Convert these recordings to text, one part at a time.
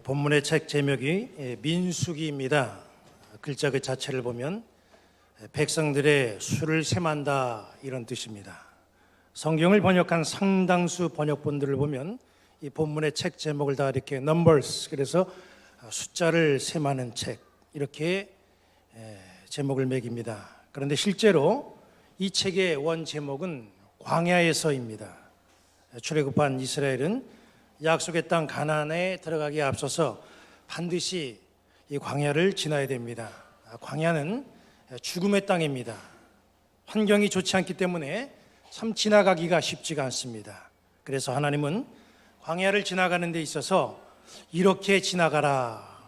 본문의 책 제목이 민수기입니다. 글자 그 자체를 보면 백성들의 수를 셈한다 이런 뜻입니다. 성경을 번역한 상당수 번역본들을 보면 이 본문의 책 제목을 다 이렇게 numbers, 그래서 숫자를 셈하는 책 이렇게 제목을 매깁니다. 그런데 실제로 이 책의 원 제목은 광야에서입니다. 출애굽한 이스라엘은 약속의 땅 가나안에 들어가기에 앞서서 반드시 이 광야를 지나야 됩니다. 광야는 죽음의 땅입니다. 환경이 좋지 않기 때문에 참 지나가기가 쉽지가 않습니다. 그래서 하나님은 광야를 지나가는 데 있어서 이렇게 지나가라,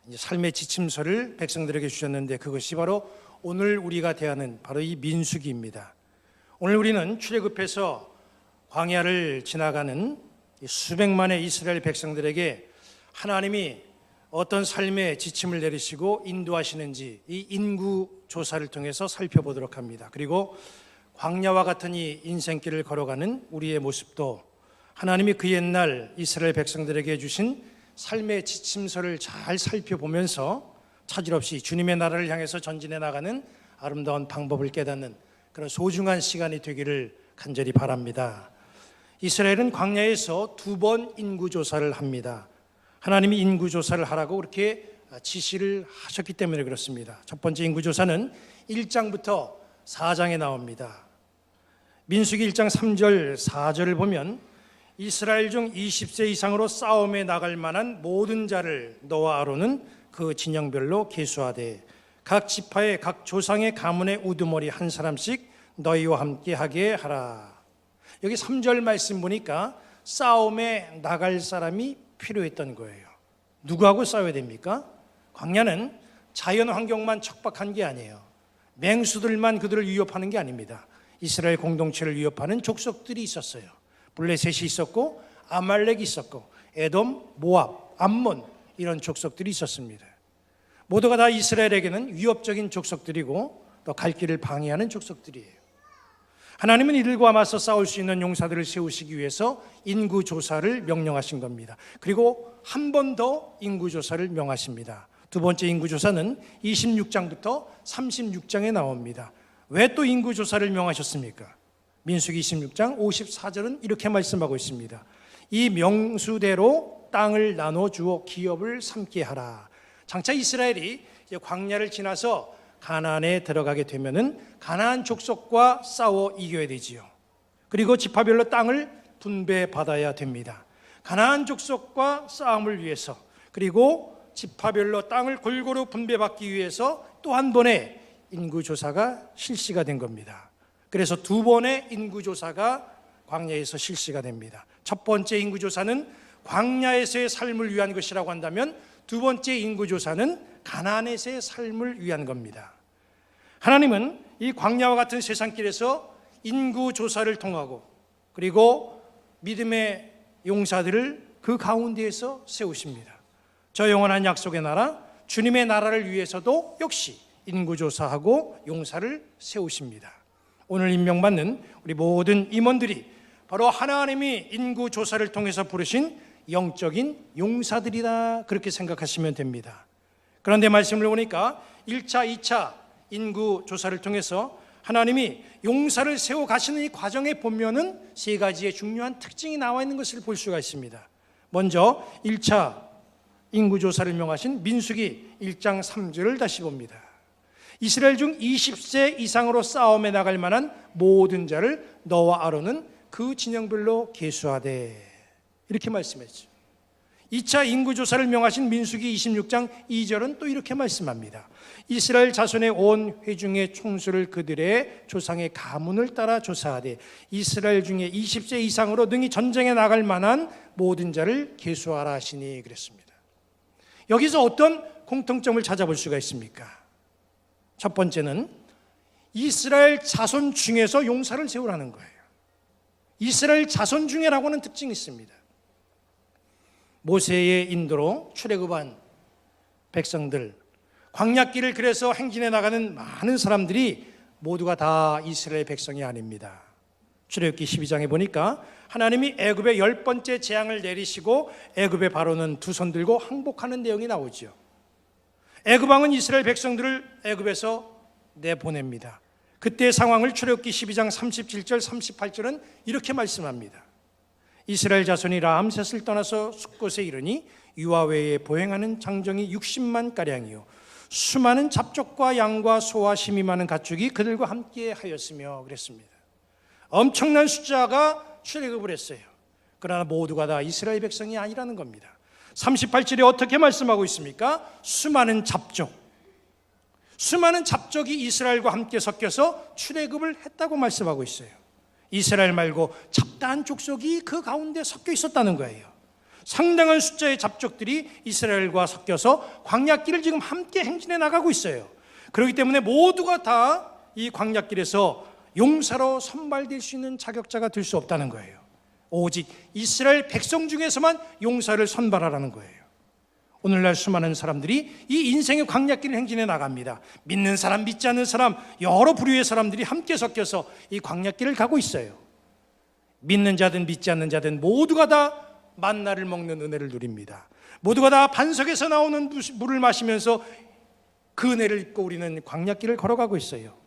삶의 지침서를 백성들에게 주셨는데 그것이 바로 오늘 우리가 대하는 바로 이 민수기입니다. 오늘 우리는 출애굽해서 광야를 지나가는 수백만의 이스라엘 백성들에게 하나님이 어떤 삶의 지침을 내리시고 인도하시는지 이 인구 조사를 통해서 살펴보도록 합니다. 그리고 광야와 같은 이 인생길을 걸어가는 우리의 모습도 하나님이 그 옛날 이스라엘 백성들에게 주신 삶의 지침서를 잘 살펴보면서 차질 없이 주님의 나라를 향해서 전진해 나가는 아름다운 방법을 깨닫는 그런 소중한 시간이 되기를 간절히 바랍니다. 이스라엘은 광야에서 2번 인구조사를 합니다. 하나님이 인구조사를 하라고 그렇게 지시를 하셨기 때문에 그렇습니다. 첫 번째 인구조사는 1장부터 4장에 나옵니다. 민수기 1장 3절 4절을 보면 이스라엘 중 20세 이상으로 싸움에 나갈 만한 모든 자를 너와 아론은 그 진영별로 계수하되 각 지파의 각 조상의 가문의 우두머리 한 사람씩 너희와 함께 하게 하라. 여기 3절 말씀 보니까 싸움에 나갈 사람이 필요했던 거예요. 누구하고 싸워야 됩니까? 광야는 자연 환경만 척박한 게 아니에요. 맹수들만 그들을 위협하는 게 아닙니다. 이스라엘 공동체를 위협하는 족속들이 있었어요. 블레셋이 있었고 아말렉이 있었고 에돔, 모압, 암몬 이런 족속들이 있었습니다. 모두가 다 이스라엘에게는 위협적인 족속들이고 또 갈 길을 방해하는 족속들이에요. 하나님은 이들과 맞서 싸울 수 있는 용사들을 세우시기 위해서 인구조사를 명령하신 겁니다. 그리고 한 번 더 인구조사를 명하십니다. 두 번째 인구조사는 26장부터 36장에 나옵니다. 왜 또 인구조사를 명하셨습니까? 민수기 26장 54절은 이렇게 말씀하고 있습니다. 이 명수대로 땅을 나눠주어 기업을 삼게 하라. 장차 이스라엘이 광야를 지나서 가나안에 들어가게 되면은 가나안 족속과 싸워 이겨야 되지요. 그리고 지파별로 땅을 분배받아야 됩니다. 가나안 족속과 싸움을 위해서 그리고 지파별로 땅을 골고루 분배받기 위해서 또 한 번의 인구조사가 실시가 된 겁니다. 그래서 2번의 인구조사가 광야에서 실시가 됩니다. 첫 번째 인구조사는 광야에서의 삶을 위한 것이라고 한다면 두 번째 인구조사는 가나안에서의 삶을 위한 겁니다. 하나님은 이 광야와 같은 세상길에서 인구조사를 통하고 그리고 믿음의 용사들을 그 가운데에서 세우십니다. 저 영원한 약속의 나라, 주님의 나라를 위해서도 역시 인구조사하고 용사를 세우십니다. 오늘 임명받는 우리 모든 임원들이 바로 하나님이 인구조사를 통해서 부르신 영적인 용사들이다, 그렇게 생각하시면 됩니다. 그런데 말씀을 보니까 1차, 2차 인구조사를 통해서 하나님이 용사를 세워 가시는 이 과정에 보면은 3가지의 중요한 특징이 나와 있는 것을 볼 수가 있습니다. 먼저 1차 인구조사를 명하신 민수기 1장 3절을 다시 봅니다. 이스라엘 중 20세 이상으로 싸움에 나갈 만한 모든 자를 너와 아론은 그 진영별로 계수하되, 이렇게 말씀했죠. 2차 인구조사를 명하신 민수기 26장 2절은 또 이렇게 말씀합니다. 이스라엘 자손의 온 회중의 총수를 그들의 조상의 가문을 따라 조사하되 이스라엘 중에 20세 이상으로 능히 전쟁에 나갈 만한 모든 자를 계수하라 하시니, 그랬습니다. 여기서 어떤 공통점을 찾아볼 수가 있습니까? 첫 번째는 이스라엘 자손 중에서 용사를 세우라는 거예요. 이스라엘 자손 중에라고 하는 특징이 있습니다. 모세의 인도로 출애굽한 백성들, 광야길을 그래서 행진해 나가는 많은 사람들이 모두가 다 이스라엘 백성이 아닙니다. 출애굽기 12장에 보니까 하나님이 애굽에 10번째 재앙을 내리시고 애굽의 바로는 두 손 들고 항복하는 내용이 나오죠. 애굽 왕은 이스라엘 백성들을 애굽에서 내보냅니다. 그때의 상황을 출애굽기 12장 37절 38절은 이렇게 말씀합니다. 이스라엘 자손이 라암셋을 떠나서 숫곳에 이르니 유아 외에 보행하는 장정이 60만 가량이요 수많은 잡족과 양과 소와 심이 많은 가축이 그들과 함께 하였으며 그랬습니다. 엄청난 숫자가 출애굽을 했어요. 그러나 모두가 다 이스라엘 백성이 아니라는 겁니다. 38절에 어떻게 말씀하고 있습니까? 수많은 잡족이 이스라엘과 함께 섞여서 출애굽을 했다고 말씀하고 있어요. 이스라엘 말고 잡다한 족속이 그 가운데 섞여 있었다는 거예요. 상당한 숫자의 잡족들이 이스라엘과 섞여서 광야길을 지금 함께 행진해 나가고 있어요. 그렇기 때문에 모두가 다 이 광야길에서 용사로 선발될 수 있는 자격자가 될 수 없다는 거예요. 오직 이스라엘 백성 중에서만 용사를 선발하라는 거예요. 오늘날 수많은 사람들이 이 인생의 광야길을 행진해 나갑니다. 믿는 사람, 믿지 않는 사람, 여러 부류의 사람들이 함께 섞여서 이 광야길을 가고 있어요. 믿는 자든 믿지 않는 자든 모두가 다 만나를 먹는 은혜를 누립니다. 모두가 다 반석에서 나오는 물을 마시면서 그 은혜를 입고 우리는 광야길을 걸어가고 있어요.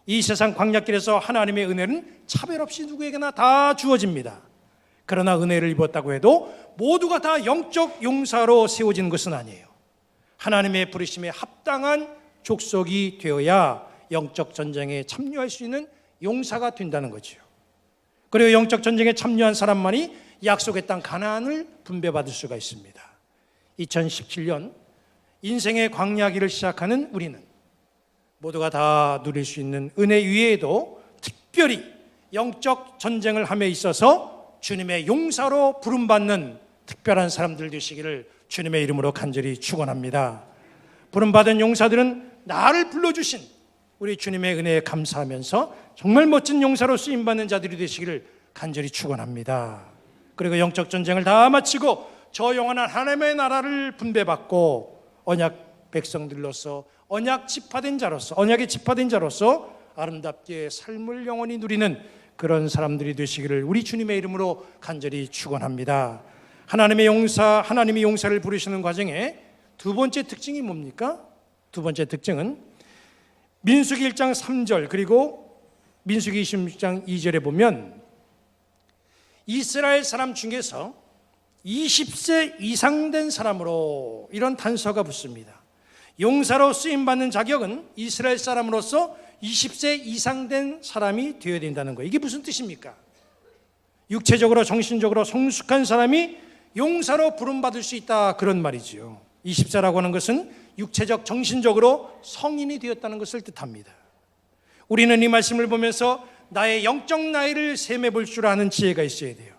이 세상 광야길에서 하나님의 은혜는 차별 없이 누구에게나 다 주어집니다. 그러나 은혜를 입었다고 해도 모두가 다 영적 용사로 세워지는 것은 아니에요. 하나님의 부르심에 합당한 족속이 되어야 영적 전쟁에 참여할 수 있는 용사가 된다는 거죠. 그리고 영적 전쟁에 참여한 사람만이 약속의 땅 가나안을 분배받을 수가 있습니다. 2017년 인생의 광야길을 시작하는 우리는 모두가 다 누릴 수 있는 은혜 위에도 특별히 영적 전쟁을 함에 있어서 주님의 용사로 부름받는 특별한 사람들 되시기를 주님의 이름으로 간절히 축원합니다. 부름받은 용사들은 나를 불러주신 우리 주님의 은혜에 감사하면서 정말 멋진 용사로 쓰임받는 자들이 되시기를 간절히 축원합니다. 그리고 영적 전쟁을 다 마치고 저 영원한 하나님의 나라를 분배받고 언약 백성들로서 언약의 지파된 자로서 아름답게 삶을 영원히 누리는 그런 사람들이 되시기를 우리 주님의 이름으로 간절히 축원합니다. 하나님이 용사를 부르시는 과정에 두 번째 특징이 뭡니까? 두 번째 특징은 민수기 1장 3절 그리고 민수기 26장 2절에 보면 이스라엘 사람 중에서 20세 이상 된 사람으로 이런 단서가 붙습니다. 용사로 쓰임받는 자격은 이스라엘 사람으로서 20세 이상 된 사람이 되어야 된다는 거예요. 이게 무슨 뜻입니까? 육체적으로 정신적으로 성숙한 사람이 용사로 부름받을 수 있다 그런 말이지요. 20세라고 하는 것은 육체적 정신적으로 성인이 되었다는 것을 뜻합니다. 우리는 이 말씀을 보면서 나의 영적 나이를 셈해 볼 줄 아는 지혜가 있어야 돼요.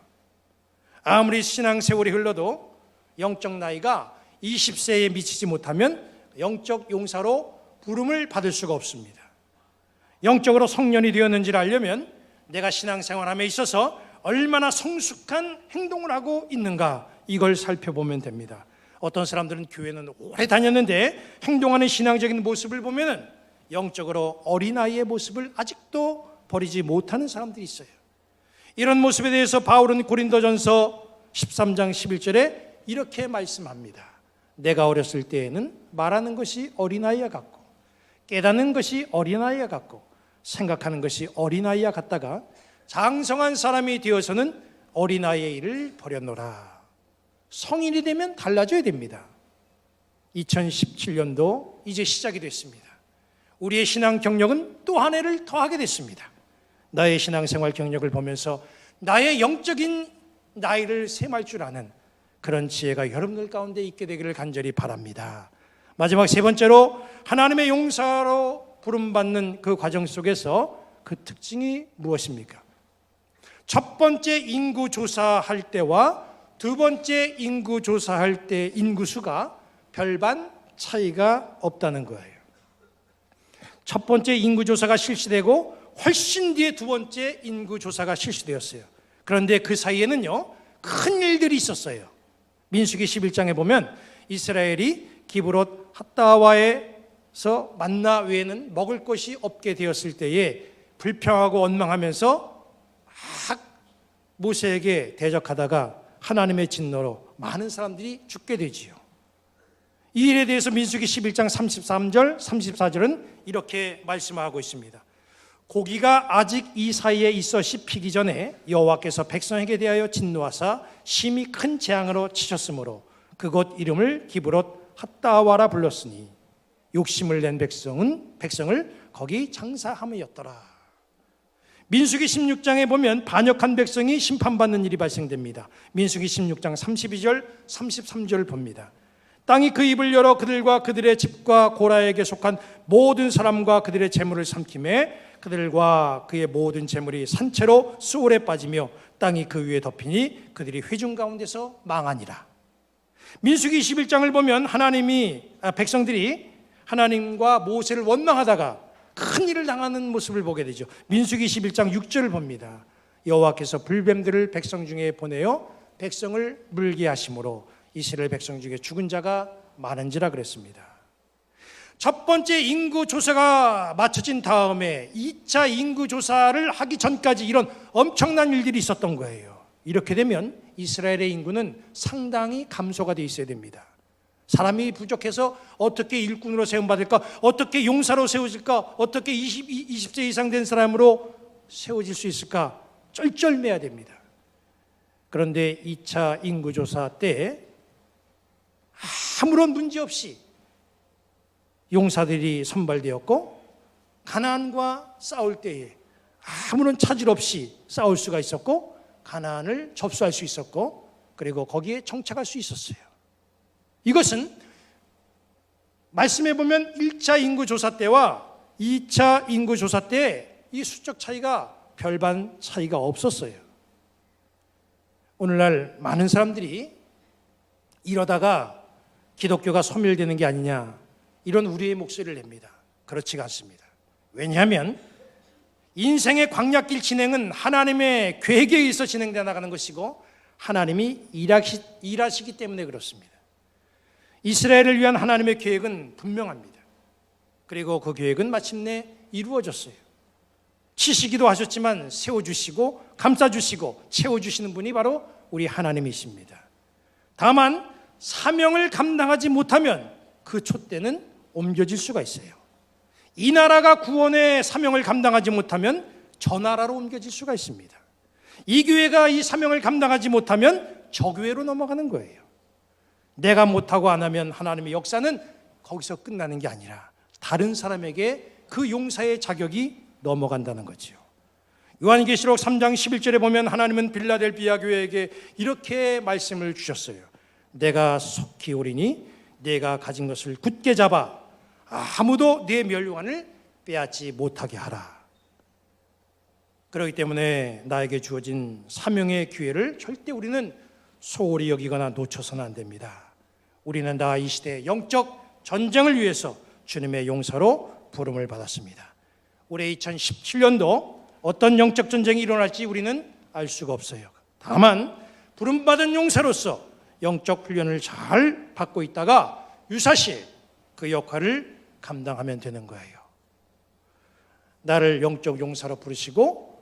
아무리 신앙 세월이 흘러도 영적 나이가 20세에 미치지 못하면 영적 용사로 부름을 받을 수가 없습니다. 영적으로 성년이 되었는지를 알려면 내가 신앙생활함에 있어서 얼마나 성숙한 행동을 하고 있는가 이걸 살펴보면 됩니다. 어떤 사람들은 교회는 오래 다녔는데 행동하는 신앙적인 모습을 보면 영적으로 어린아이의 모습을 아직도 버리지 못하는 사람들이 있어요. 이런 모습에 대해서 바울은 고린도전서 13장 11절에 이렇게 말씀합니다. 내가 어렸을 때에는 말하는 것이 어린아이와 같고 깨닫는 것이 어린아이와 같고 생각하는 것이 어린아이와 같다가 장성한 사람이 되어서는 어린아이의 일을 버렸노라. 성인이 되면 달라져야 됩니다. 2017년도 이제 시작이 됐습니다. 우리의 신앙 경력은 또 한 해를 더하게 됐습니다. 나의 신앙생활 경력을 보면서 나의 영적인 나이를 셈할 줄 아는 그런 지혜가 여러분들 가운데 있게 되기를 간절히 바랍니다. 마지막 세 번째로 하나님의 용사로 부름받는 그 과정 속에서 그 특징이 무엇입니까? 첫 번째 인구 조사할 때와 두 번째 인구 조사할 때 인구수가 별반 차이가 없다는 거예요. 첫 번째 인구 조사가 실시되고 훨씬 뒤에 두 번째 인구 조사가 실시되었어요. 그런데 그 사이에는요 큰 일들이 있었어요. 민수기 11장에 보면 이스라엘이 기브롯 핫다와에서 만나 외에는 먹을 것이 없게 되었을 때에 불평하고 원망하면서 모세에게 대적하다가 하나님의 진노로 많은 사람들이 죽게 되지요. 이 일에 대해서 민수기 11장 33절, 34절은 이렇게 말씀하고 있습니다. 고기가 아직 이 사이에 있어 씹히기 전에 여호와께서 백성에게 대하여 진노하사 심히 큰 재앙으로 치셨으므로 그곳 이름을 기브롯 핫다와라 불렀으니 욕심을 낸 백성을 거기 장사함이었더라. 민수기 16장에 보면 반역한 백성이 심판받는 일이 발생됩니다. 민수기 16장 32절, 33절을 봅니다. 땅이 그 입을 열어 그들과 그들의 집과 고라에게 속한 모든 사람과 그들의 재물을 삼키매 그들과 그의 모든 재물이 산채로 수월에 빠지며 땅이 그 위에 덮이니 그들이 회중 가운데서 망하니라. 민수기 21장을 보면 백성들이 하나님과 모세를 원망하다가 큰 일을 당하는 모습을 보게 되죠. 민수기 21장 6절을 봅니다. 여호와께서 불뱀들을 백성 중에 보내어 백성을 물게 하심으로 이스라엘 백성 중에 죽은 자가 많은지라 그랬습니다. 첫 번째 인구 조사가 마쳐진 다음에 2차 인구 조사를 하기 전까지 이런 엄청난 일들이 있었던 거예요. 이렇게 되면 이스라엘의 인구는 상당히 감소가 돼 있어야 됩니다. 사람이 부족해서 어떻게 일꾼으로 세움받을까? 어떻게 용사로 세워질까? 어떻게 20세 이상 된 사람으로 세워질 수 있을까? 쩔쩔매야 됩니다. 그런데 2차 인구조사 때 아무런 문제 없이 용사들이 선발되었고 가나안과 싸울 때에 아무런 차질 없이 싸울 수가 있었고 가나안을 접수할 수 있었고 그리고 거기에 정착할 수 있었어요. 이것은 말씀해 보면 1차 인구조사 때와 2차 인구조사 때 이 수적 차이가 별반 차이가 없었어요. 오늘날 많은 사람들이 이러다가 기독교가 소멸되는 게 아니냐 이런 우리의 목소리를 냅니다. 그렇지가 않습니다. 왜냐하면 인생의 광야길 진행은 하나님의 계획에 의해서 진행되어 나가는 것이고 하나님이 일하시기 때문에 그렇습니다. 이스라엘을 위한 하나님의 계획은 분명합니다. 그리고 그 계획은 마침내 이루어졌어요. 치시기도 하셨지만 세워주시고 감싸주시고 채워주시는 분이 바로 우리 하나님이십니다. 다만 사명을 감당하지 못하면 그 촛대는 옮겨질 수가 있어요. 이 나라가 구원의 사명을 감당하지 못하면 저 나라로 옮겨질 수가 있습니다. 이 교회가 이 사명을 감당하지 못하면 저 교회로 넘어가는 거예요. 내가 못하고 안 하면 하나님의 역사는 거기서 끝나는 게 아니라 다른 사람에게 그 용사의 자격이 넘어간다는 거죠. 요한계시록 3장 11절에 보면 하나님은 빌라델비아 교회에게 이렇게 말씀을 주셨어요. 내가 속히 오리니 내가 가진 것을 굳게 잡아 아무도 내 멸류관을 빼앗지 못하게 하라. 그렇기 때문에 나에게 주어진 사명의 기회를 절대 우리는 소홀히 여기거나 놓쳐서는 안 됩니다. 우리는 다 이 시대의 영적 전쟁을 위해서 주님의 용사로 부름을 받았습니다. 올해 2017년도 어떤 영적 전쟁이 일어날지 우리는 알 수가 없어요. 다만 부름받은 용사로서 영적 훈련을 잘 받고 있다가 유사시 그 역할을 감당하면 되는 거예요. 나를 영적 용사로 부르시고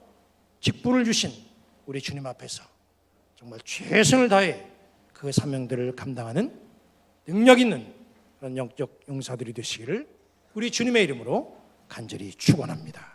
직분을 주신 우리 주님 앞에서 정말 최선을 다해 그 사명들을 감당하는 능력 있는 그런 영적 용사들이 되시기를 우리 주님의 이름으로 간절히 축원합니다.